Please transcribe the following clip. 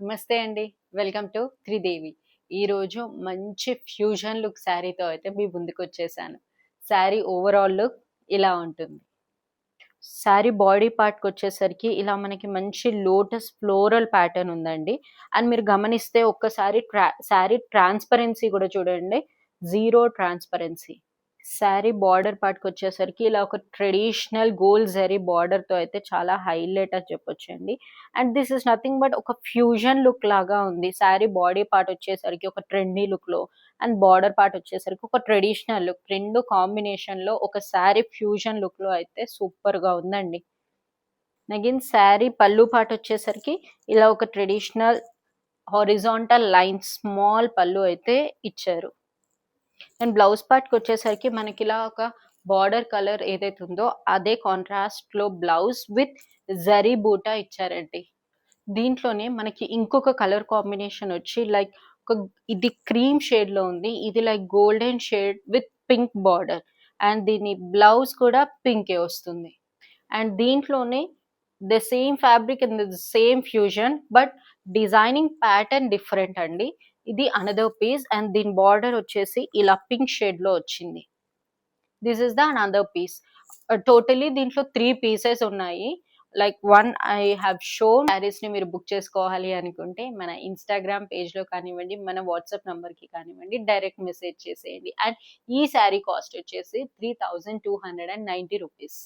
నమస్తే అండి. Welcome to Tridevi. ఈరోజు మంచి ఫ్యూజన్ లుక్ శారీతో అయితే మీ ముందుకొచ్చేసాను. శారీ ఓవరాల్ లుక్ ఇలా ఉంటుంది. శారీ బాడీ పార్ట్‌కొచ్చేసరికి ఇలా మనకి మంచి లోటస్ ఫ్లోరల్ ప్యాటర్న్ ఉందండి. అండ్ మీరు గమనిస్తే ఒక్కసారి శారీ ట్రాన్స్‌పరెన్సీ గూడా చూడండి. Zero transparency. శారీ బార్డర్ పార్ట్‌కొచ్చేసరికి ఇలా ఒక ట్రెడిషనల్ గోల్డ్ జరీ బార్డర్‌తో అయితే చాలా హైలైట్ అని చెప్పొచ్చండి. And this is nothing but ఒక ఫ్యూజన్ లుక్ లాగా ఉంది. శారీ బాడీ పార్ట్ వచ్చేసరికి ఒక ట్రెండీ లుక్‌లో అండ్ బార్డర్ పార్ట్ వచ్చేసరికి ఒక ట్రెడిషనల్ లుక్. 2 కాంబినేషన్‌లో ఒక శారీ ఫ్యూజన్ లుక్‌లో అయితే సూపర్‌గా ఉందండి. అగైన్ శారీ పల్లు పార్ట్ వచ్చేసరికి ఇలా ఒక ట్రెడిషనల్ హారిజాంటల్ లైన్స్ స్మాల్ పల్లు అయితే ఇచ్చారు. అండ్ బ్లౌజ్ పార్ట్‌కొచ్చేసరికి మనకిలా ఒక బార్డర్ కలర్ ఏదైతే ఉందో అదే కాంట్రాస్ట్‌లో బ్లౌజ్ విత్ జరీ బూటా ఇచ్చారండి. దీంట్లోనే మనకి ఇంకొక కలర్ కాంబినేషన్ వచ్చి లైక్ ఒక ఇది క్రీమ్ షేడ్‌లో ఉంది. ఇది like golden shade with pink border. And దీని బ్లౌజ్ కూడా పింకే వస్తుంది. అండ్ దీంట్లోనే the same fabric and the same fusion but designing pattern different అండి. ఇది అనదర్ పీస్ అండ్ దీని బార్డర్ వచ్చేసి ఇలా పింక్ షేడ్‌లో వచ్చింది. This is the another piece. Totally దీంట్లో 3 పీసెస్ ఉన్నాయి. Like one I have shown శారీస్‌ని మీరు బుక్ చేసుకోవాలి అనుకుంటే మన ఇన్‌స్టాగ్రామ్ పేజ్‌లో కానివ్వండి, మన వాట్సాప్ నంబర్‌కి కానివ్వండి, డైరెక్ట్ మెసేజ్ చేసేయండి. అండ్ ఈ శారీ కాస్ట్ వచ్చేసి 3290 రూపీస్.